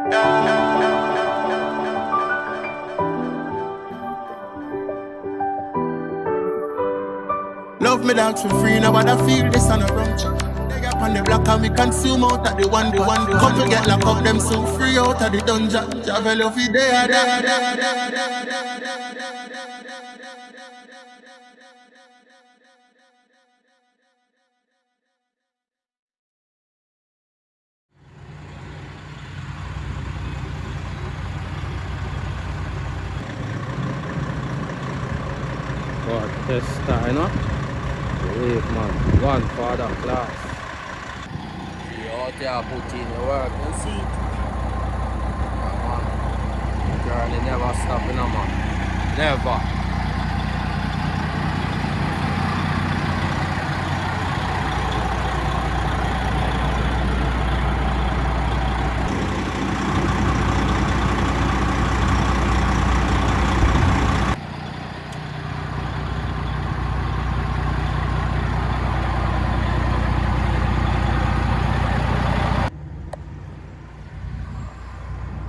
Love me dogs for free, now but I feel this on a rum chop. They up on the block and we consume out of the one. Come to get locked up, them so free out of the dungeon. Travel off it there. God, tester, you know? Wave, man. One for the class. You out there put in the work, you see it? Yeah, man. Journey never stop, you know, man. Never.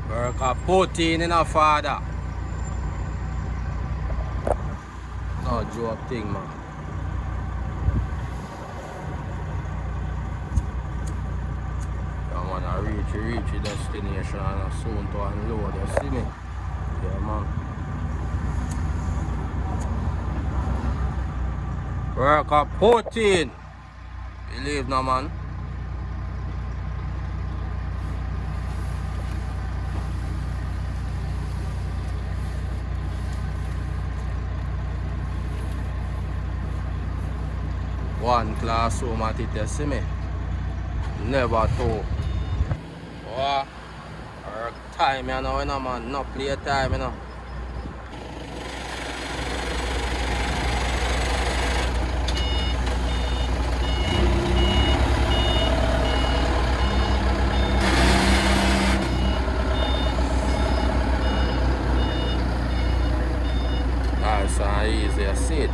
Work a protein in a father. No joke thing, man. Yeah, man, I reach the destination and soon to unload, you see me? Yeah, man. Work a protein. Believe no, man. One classroom at it, you see me? Never two. Oh, work time, you know, man. No play time, you know. Nice and easy, you see it?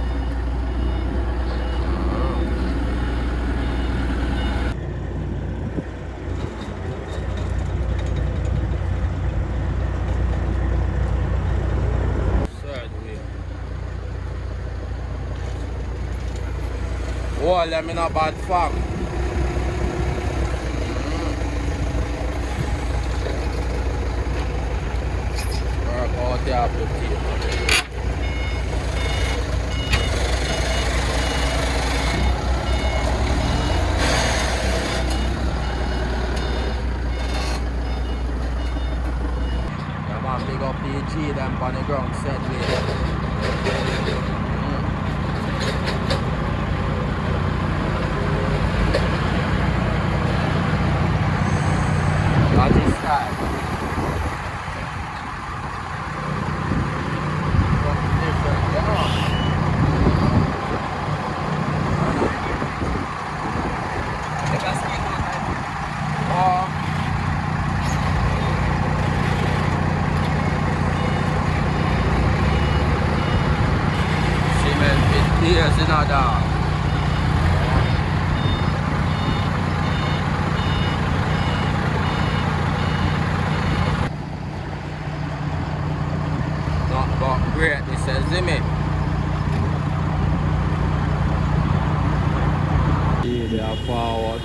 Oh, let me know bad fuck. Work out there, put it. Yeah, man, big up PG, them on the ground, said we. That is time. Something different, you know. Cement with tears in a dog. But great, this is me. Yeah, they are forward.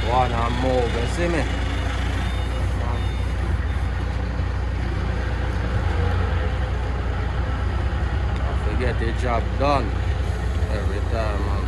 One and move, you see me? Get the job done every time, man.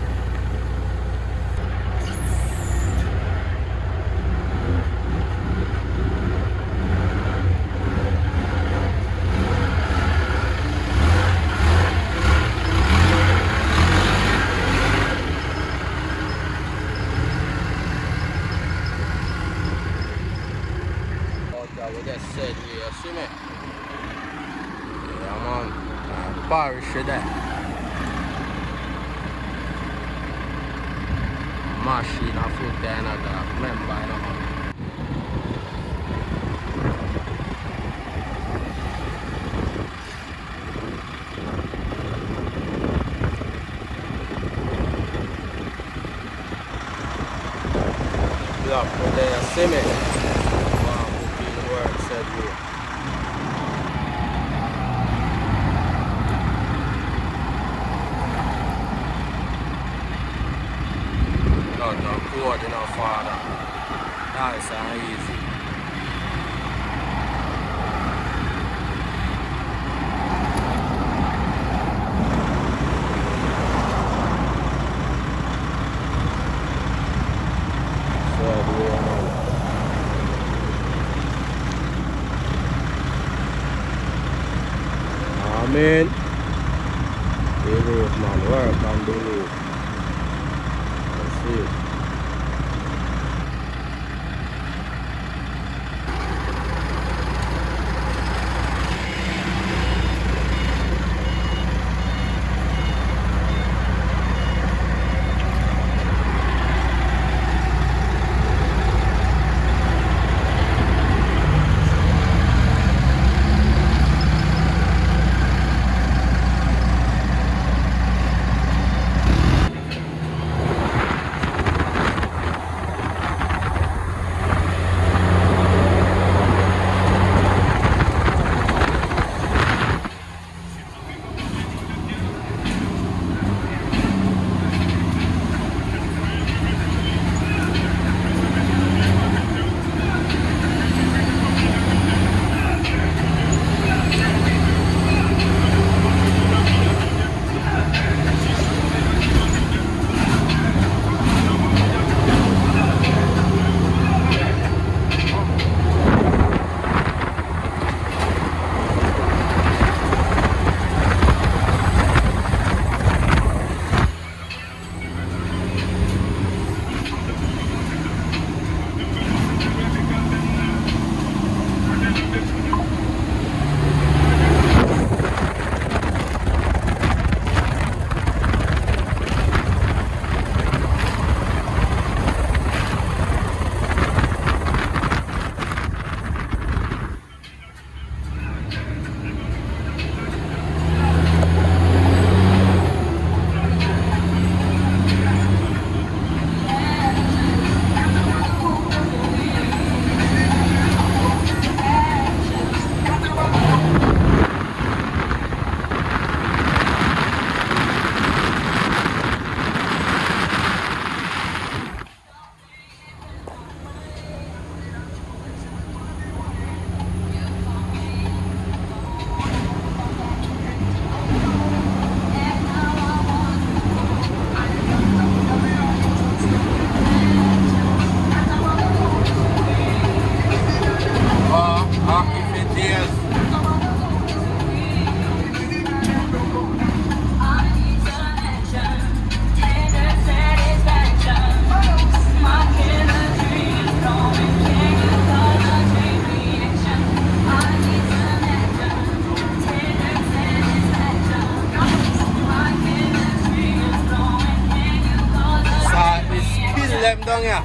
We just said, you see me? Yeah, man. Parish there. machine a foot there and a remember, you know, man. Block over there, see me? Wow, put in work, said we. Not no code, you know, father. Nice and easy. Said we, you know. I mean, believe, man, work and believe. That's it. Them down here.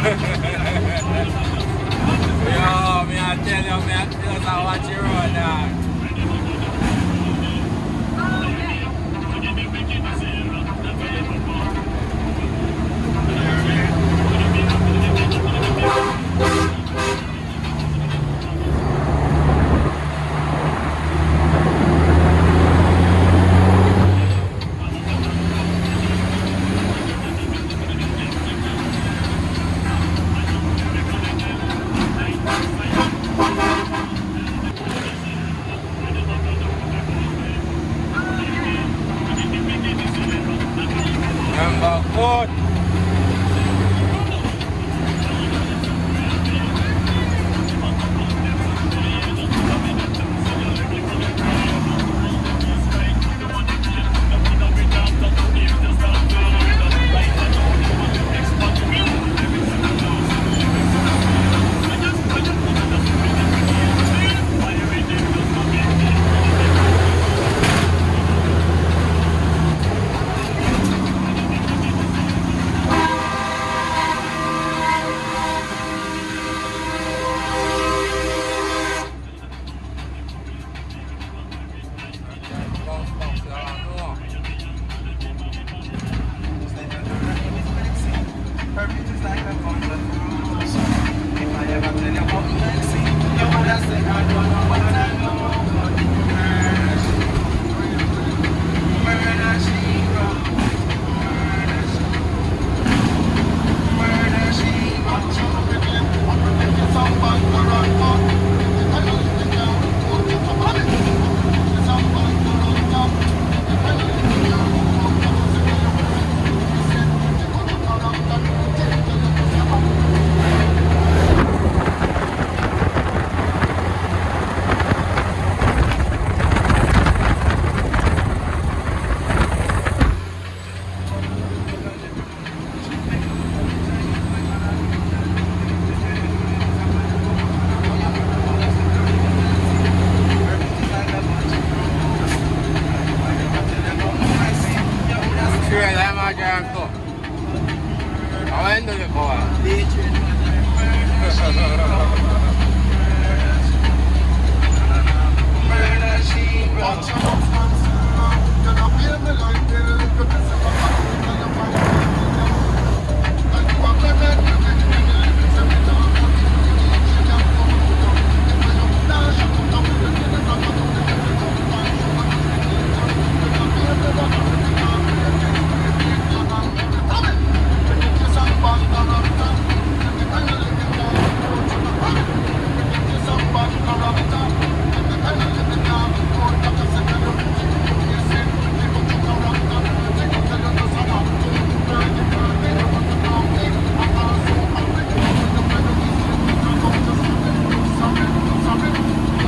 me I tell you, me I just watch you road, dog. Number 4.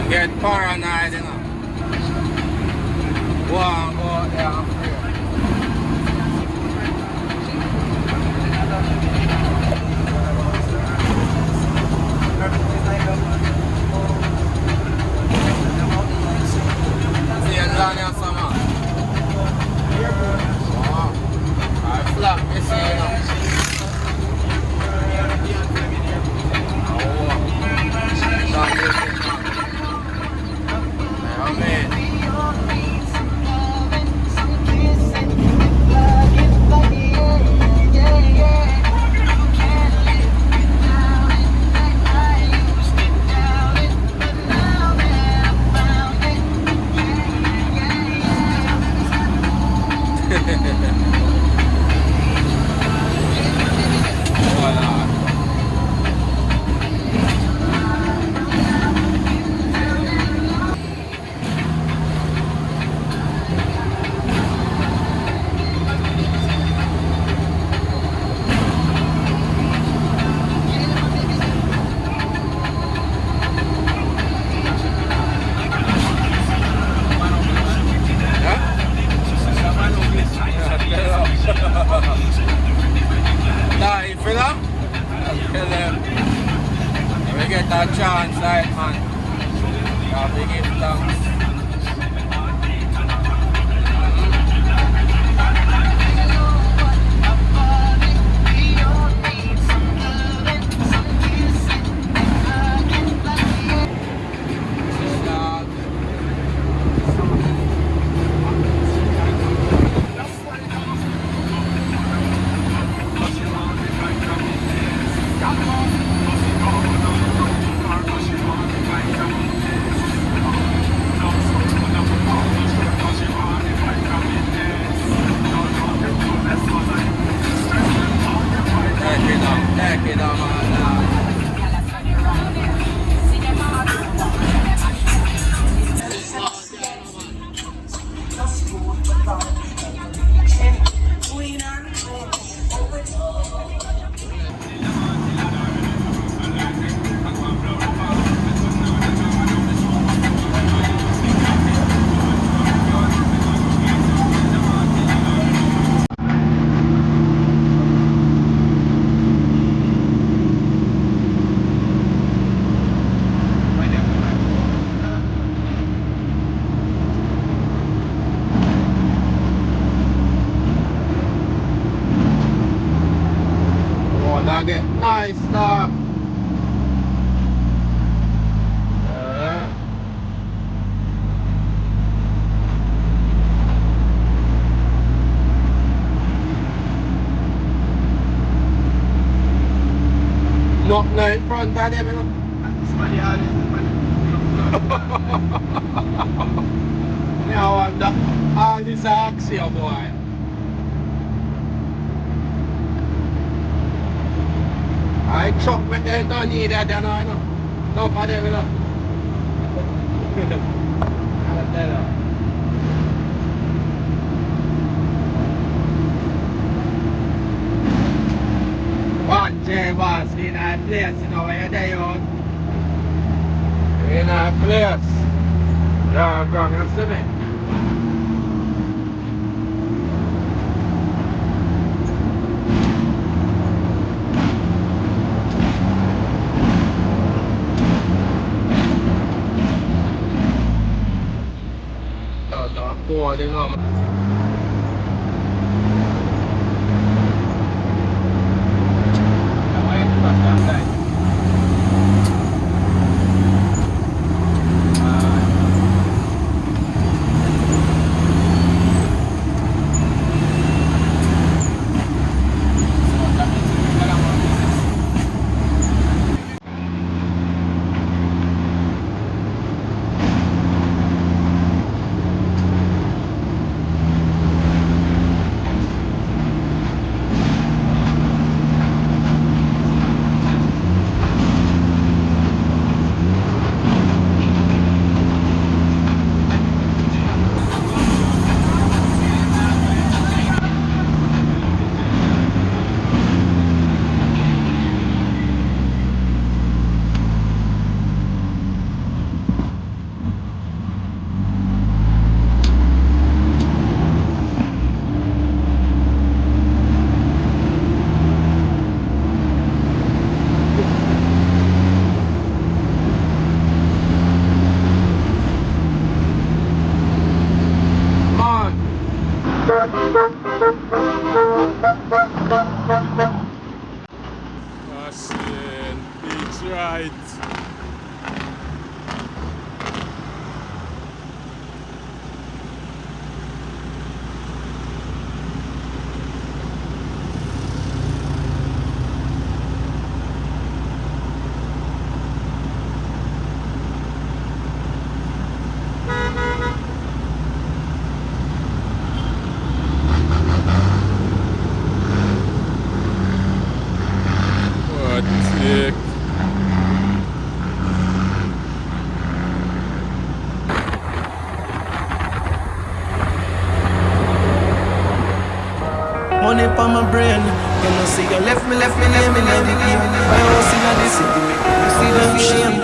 Get paranoid, you know. Go on, go out there and pray. See you down here, summer. Wow. I flap, you see, you know. Get that chance, right, man. You have to give thanks. Take it down, man. Oh, that get nice stuff. Knock night front of them, you know. Now I'm the all this action, boy. I chop with them, don't need that, you know. No for them, you know. I'll tell you. One J was in a place, you know, where they are. In a place. Yeah, come and see me. Boarding up. Austin, beats right. What tick. Money for my brain. You know, see you left me, lay me the game. I was in the city, you see them shame.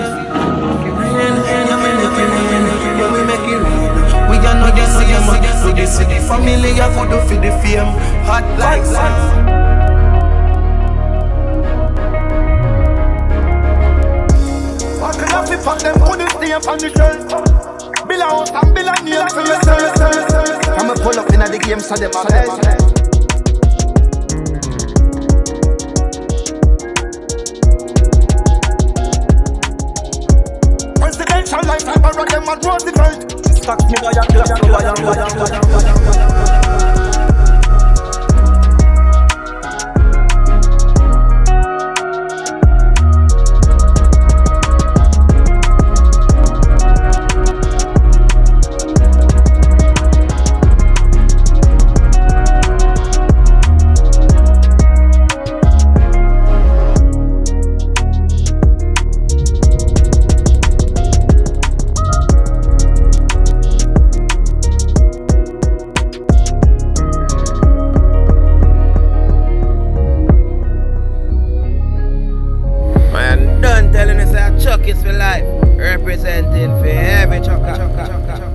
Rain, you make it rain, yeah we make it rain. We are not the same, we the city family, I could do for the fame. Hot like sun. What can I fuck them, put this name on the shirt. Bill out and bill a name for yourself. I'ma pull up in the game so them a best. Life I borrow them and Roosevelt. Stack me by your glass, Representing for every chaka.